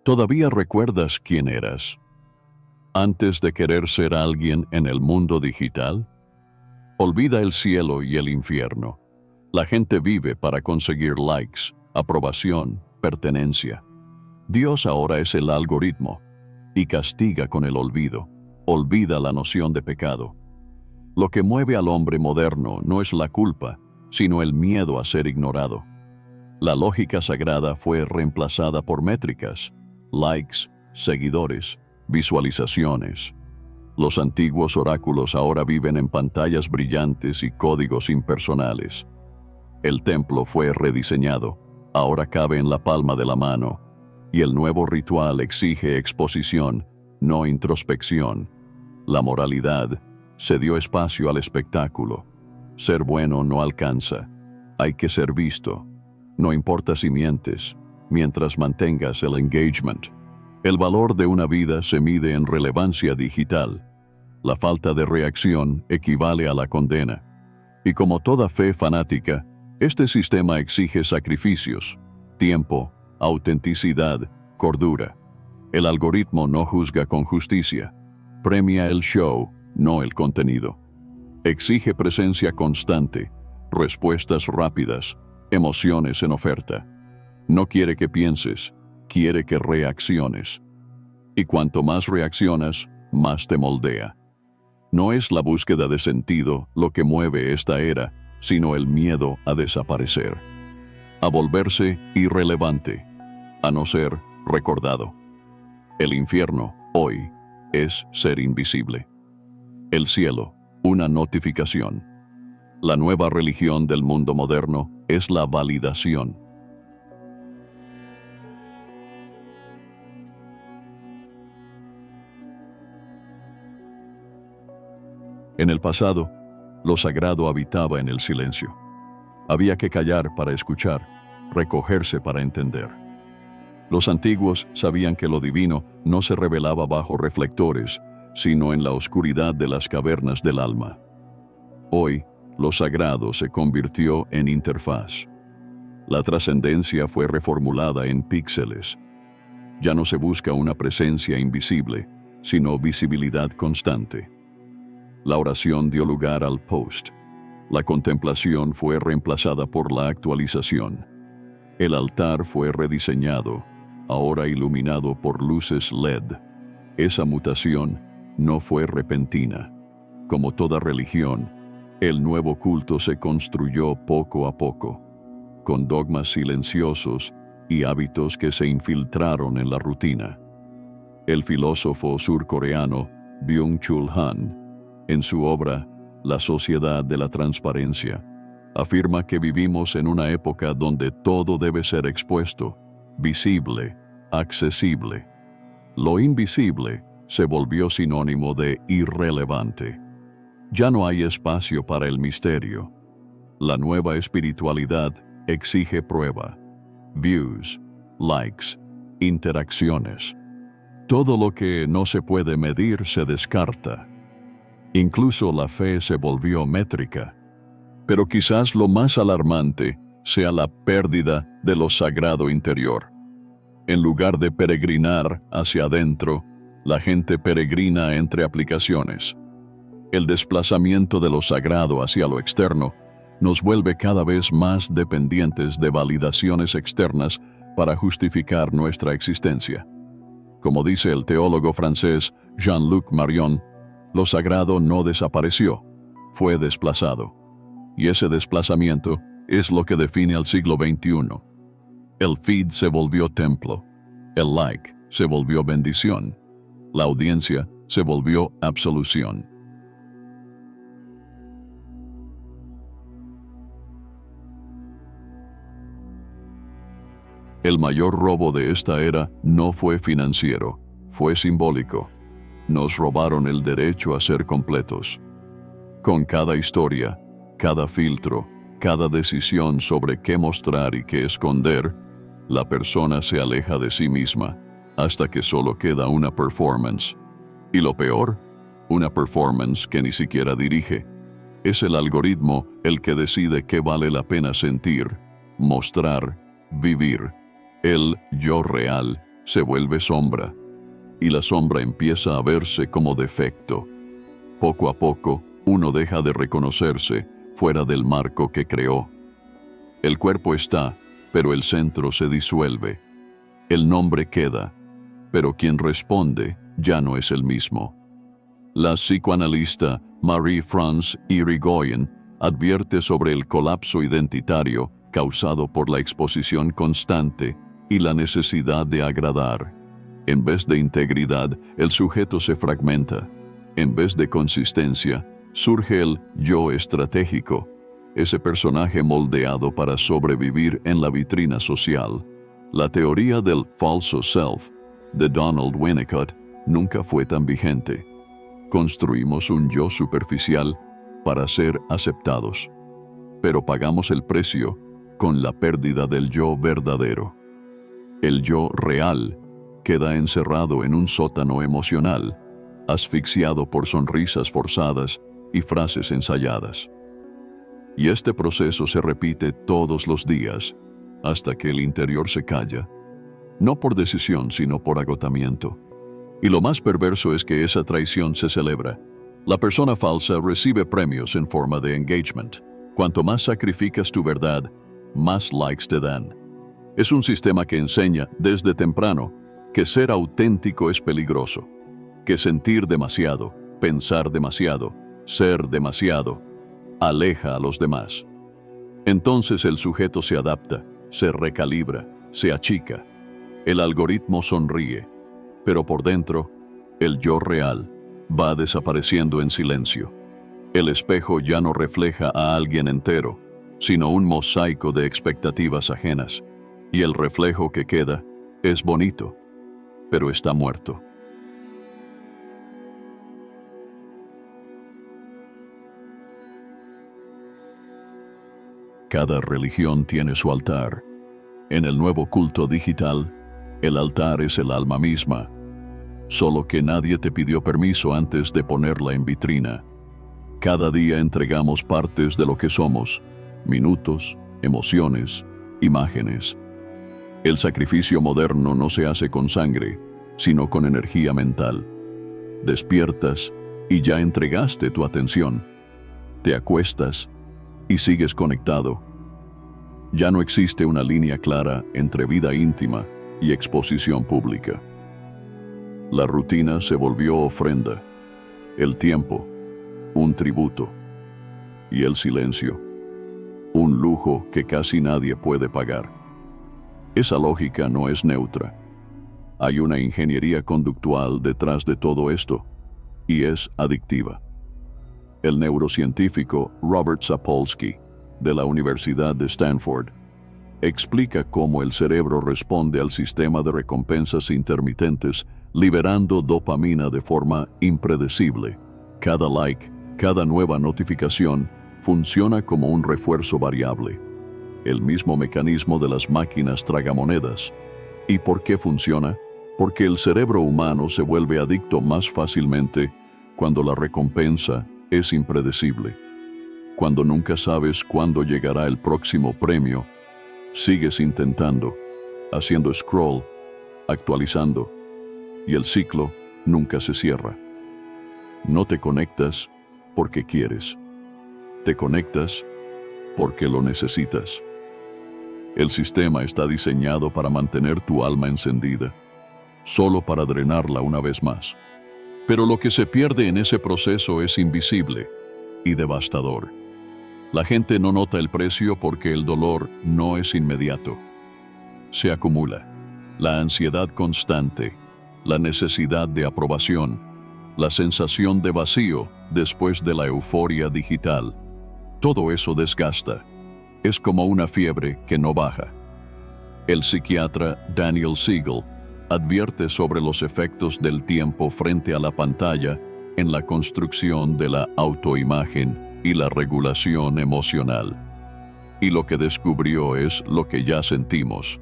¿Todavía recuerdas quién eras antes de querer ser alguien en el mundo digital? Olvida el cielo y el infierno. La gente vive para conseguir likes, aprobación, pertenencia. Dios ahora es el algoritmo y castiga con el olvido. Olvida la noción de pecado. Lo que mueve al hombre moderno no es la culpa, sino el miedo a ser ignorado. La lógica sagrada fue reemplazada por métricas, likes, seguidores, visualizaciones. Los antiguos oráculos ahora viven en pantallas brillantes y códigos impersonales. El templo fue rediseñado, ahora cabe en la palma de la mano, y el nuevo ritual exige exposición, no introspección. La moralidad se dio espacio al espectáculo. Ser bueno no alcanza, hay que ser visto. No importa si mientes, mientras mantengas el engagement. El valor de una vida se mide en relevancia digital. La falta de reacción equivale a la condena. Y como toda fe fanática, este sistema exige sacrificios, tiempo, autenticidad, cordura. El algoritmo no juzga con justicia. Premia el show, no el contenido. Exige presencia constante, respuestas rápidas, emociones en oferta. No quiere que pienses, quiere que reacciones. Y cuanto más reaccionas, más te moldea. No es la búsqueda de sentido lo que mueve esta era, sino el miedo a desaparecer, a volverse irrelevante, a no ser recordado. El infierno, hoy, es ser invisible. El cielo, una notificación. La nueva religión del mundo moderno es la validación. En el pasado, lo sagrado habitaba en el silencio. Había que callar para escuchar, recogerse para entender. Los antiguos sabían que lo divino no se revelaba bajo reflectores, sino en la oscuridad de las cavernas del alma. Hoy, lo sagrado se convirtió en interfaz. La trascendencia fue reformulada en píxeles. Ya no se busca una presencia invisible, sino visibilidad constante. La oración dio lugar al post. La contemplación fue reemplazada por la actualización. El altar fue rediseñado, ahora iluminado por luces LED. Esa mutación no fue repentina. Como toda religión, el nuevo culto se construyó poco a poco, con dogmas silenciosos y hábitos que se infiltraron en la rutina. El filósofo surcoreano Byung-Chul Han, en su obra La sociedad de la transparencia, afirma que vivimos en una época donde todo debe ser expuesto, visible, accesible. Lo invisible se volvió sinónimo de irrelevante. Ya no hay espacio para el misterio. La nueva espiritualidad exige prueba, views, likes, interacciones. Todo lo que no se puede medir se descarta. Incluso la fe se volvió métrica. Pero quizás lo más alarmante sea la pérdida de lo sagrado interior. En lugar de peregrinar hacia adentro, la gente peregrina entre aplicaciones. El desplazamiento de lo sagrado hacia lo externo nos vuelve cada vez más dependientes de validaciones externas para justificar nuestra existencia. Como dice el teólogo francés Jean-Luc Marion, lo sagrado no desapareció, fue desplazado. Y ese desplazamiento es lo que define al siglo XXI. El feed se volvió templo, el like se volvió bendición, la audiencia se volvió absolución. El mayor robo de esta era no fue financiero, fue simbólico. Nos robaron el derecho a ser completos. Con cada historia, cada filtro, cada decisión sobre qué mostrar y qué esconder, la persona se aleja de sí misma hasta que solo queda una performance. Y lo peor, una performance que ni siquiera dirige. Es el algoritmo el que decide qué vale la pena sentir, mostrar, vivir. El yo real se vuelve sombra, y la sombra empieza a verse como defecto. Poco a poco, uno deja de reconocerse fuera del marco que creó. El cuerpo está, pero el centro se disuelve. El nombre queda, pero quien responde ya no es el mismo. La psicoanalista Marie-France Irigoyen advierte sobre el colapso identitario causado por la exposición constante y la necesidad de agradar. En vez de integridad, el sujeto se fragmenta. En vez de consistencia, surge el yo estratégico, ese personaje moldeado para sobrevivir en la vitrina social. La teoría del falso self de Donald Winnicott nunca fue tan vigente. Construimos un yo superficial para ser aceptados, pero pagamos el precio con la pérdida del yo verdadero. El yo real queda encerrado en un sótano emocional, asfixiado por sonrisas forzadas y frases ensayadas. Y este proceso se repite todos los días, hasta que el interior se calla, no por decisión, sino por agotamiento. Y lo más perverso es que esa traición se celebra. La persona falsa recibe premios en forma de engagement. Cuanto más sacrificas tu verdad, más likes te dan. Es un sistema que enseña desde temprano que ser auténtico es peligroso, que sentir demasiado, pensar demasiado, ser demasiado, aleja a los demás. Entonces el sujeto se adapta, se recalibra, se achica. El algoritmo sonríe, pero por dentro, el yo real va desapareciendo en silencio. El espejo ya no refleja a alguien entero, sino un mosaico de expectativas ajenas, y el reflejo que queda es bonito, pero está muerto. Cada religión tiene su altar. En el nuevo culto digital, el altar es el alma misma, solo que nadie te pidió permiso antes de ponerla en vitrina. Cada día entregamos partes de lo que somos, minutos, emociones, imágenes. El sacrificio moderno no se hace con sangre, sino con energía mental. Despiertas y ya entregaste tu atención. Te acuestas y sigues conectado. Ya no existe una línea clara entre vida íntima y exposición pública. La rutina se volvió ofrenda, el tiempo, un tributo, y el silencio, un lujo que casi nadie puede pagar. Esa lógica no es neutra. Hay una ingeniería conductual detrás de todo esto, y es adictiva. El neurocientífico Robert Sapolsky, de la Universidad de Stanford, explica cómo el cerebro responde al sistema de recompensas intermitentes liberando dopamina de forma impredecible. Cada like, cada nueva notificación funciona como un refuerzo variable. El mismo mecanismo de las máquinas tragamonedas. ¿Y por qué funciona? Porque el cerebro humano se vuelve adicto más fácilmente cuando la recompensa es impredecible. Cuando nunca sabes cuándo llegará el próximo premio, sigues intentando, haciendo scroll, actualizando, y el ciclo nunca se cierra. No te conectas porque quieres. Te conectas porque lo necesitas. El sistema está diseñado para mantener tu alma encendida, solo para drenarla una vez más. Pero lo que se pierde en ese proceso es invisible y devastador. La gente no nota el precio porque el dolor no es inmediato. Se acumula. La ansiedad constante, la necesidad de aprobación, la sensación de vacío después de la euforia digital. Todo eso desgasta. Es como una fiebre que no baja. El psiquiatra Daniel Siegel advierte sobre los efectos del tiempo frente a la pantalla en la construcción de la autoimagen y la regulación emocional. Y lo que descubrió es lo que ya sentimos.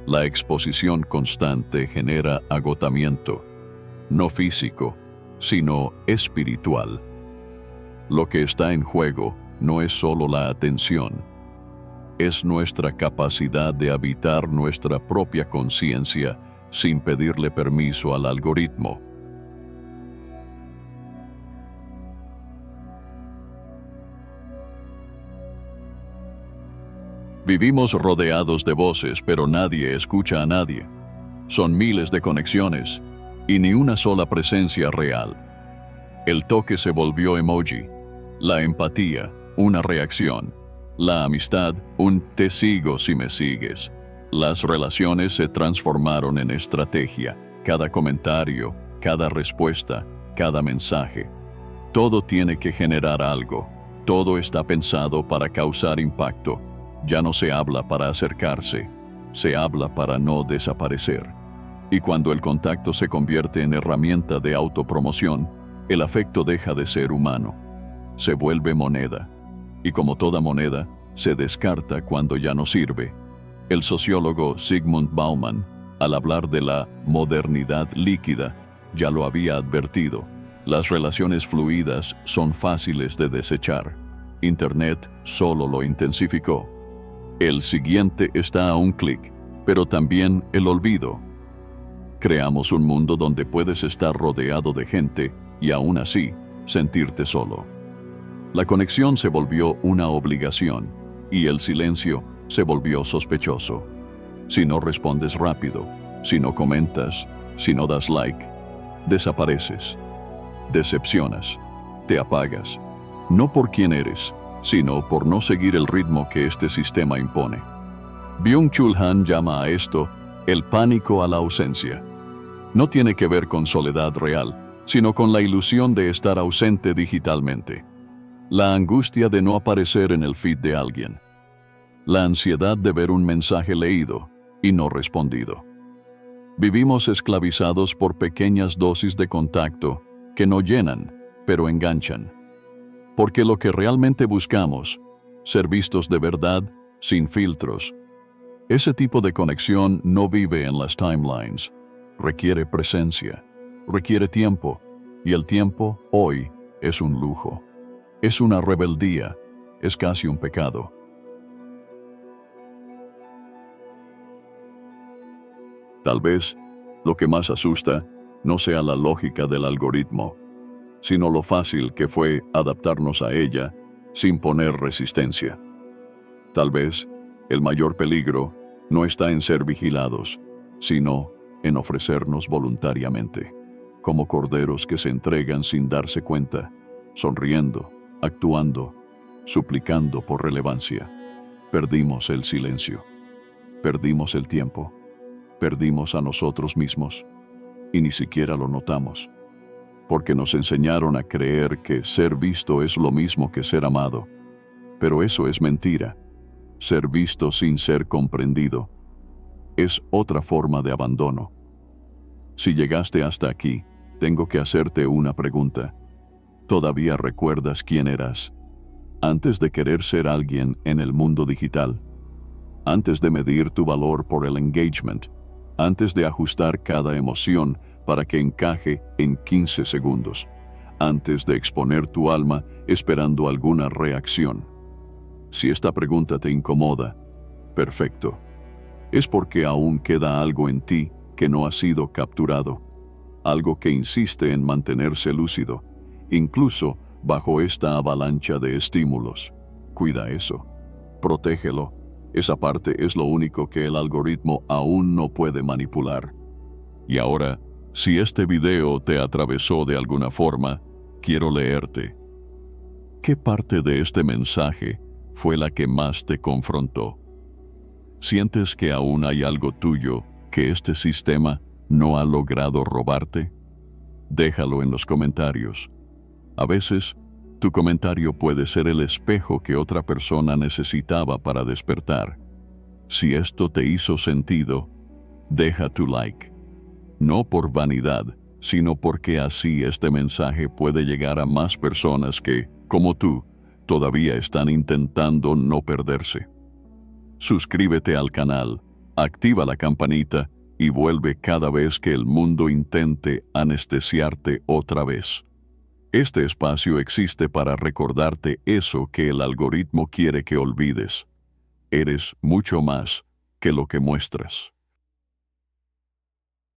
La exposición constante genera agotamiento, no físico, sino espiritual. Lo que está en juego no es solo la atención, es nuestra capacidad de habitar nuestra propia conciencia sin pedirle permiso al algoritmo. Vivimos rodeados de voces, pero nadie escucha a nadie. Son miles de conexiones y ni una sola presencia real. El toque se volvió emoji, la empatía, una reacción, la amistad, un te sigo si me sigues. Las relaciones se transformaron en estrategia, cada comentario, cada respuesta, cada mensaje. Todo tiene que generar algo, todo está pensado para causar impacto. Ya no se habla para acercarse, se habla para no desaparecer. Y cuando el contacto se convierte en herramienta de autopromoción, el afecto deja de ser humano. Se vuelve moneda. Y como toda moneda, se descarta cuando ya no sirve. El sociólogo Zygmunt Bauman, al hablar de la modernidad líquida, ya lo había advertido. Las relaciones fluidas son fáciles de desechar. Internet solo lo intensificó. El siguiente está a un clic, pero también el olvido. Creamos un mundo donde puedes estar rodeado de gente y aún así sentirte solo. La conexión se volvió una obligación y el silencio se volvió sospechoso. Si no respondes rápido, si no comentas, si no das like, desapareces, decepcionas, te apagas, no por quién eres, sino por no seguir el ritmo que este sistema impone. Byung-Chul Han llama a esto el pánico a la ausencia. No tiene que ver con soledad real, sino con la ilusión de estar ausente digitalmente. La angustia de no aparecer en el feed de alguien. La ansiedad de ver un mensaje leído y no respondido. Vivimos esclavizados por pequeñas dosis de contacto que no llenan, pero enganchan. Porque lo que realmente buscamos, ser vistos de verdad, sin filtros. Ese tipo de conexión no vive en las timelines. Requiere presencia, requiere tiempo, y el tiempo, hoy, es un lujo. Es una rebeldía, es casi un pecado. Tal vez, lo que más asusta no sea la lógica del algoritmo, sino lo fácil que fue adaptarnos a ella sin poner resistencia. Tal vez, el mayor peligro no está en ser vigilados, sino en ofrecernos voluntariamente, como corderos que se entregan sin darse cuenta, sonriendo, actuando, suplicando por relevancia. Perdimos el silencio, perdimos el tiempo, perdimos a nosotros mismos, y ni siquiera lo notamos, porque nos enseñaron a creer que ser visto es lo mismo que ser amado. Pero eso es mentira. Ser visto sin ser comprendido es otra forma de abandono. Si llegaste hasta aquí, tengo que hacerte una pregunta. ¿Todavía recuerdas quién eras antes de querer ser alguien en el mundo digital? Antes de medir tu valor por el engagement, antes de ajustar cada emoción para que encaje en 15 segundos, antes de exponer tu alma esperando alguna reacción. Si esta pregunta te incomoda, perfecto. Es porque aún queda algo en ti que no ha sido capturado, algo que insiste en mantenerse lúcido, incluso bajo esta avalancha de estímulos. Cuida eso, protégelo. Esa parte es lo único que el algoritmo aún no puede manipular. Y ahora, si este video te atravesó de alguna forma, quiero leerte. ¿Qué parte de este mensaje fue la que más te confrontó? ¿Sientes que aún hay algo tuyo que este sistema no ha logrado robarte? Déjalo en los comentarios. A veces, tu comentario puede ser el espejo que otra persona necesitaba para despertar. Si esto te hizo sentido, deja tu like. No por vanidad, sino porque así este mensaje puede llegar a más personas que, como tú, todavía están intentando no perderse. Suscríbete al canal, activa la campanita y vuelve cada vez que el mundo intente anestesiarte otra vez. Este espacio existe para recordarte eso que el algoritmo quiere que olvides. Eres mucho más que lo que muestras.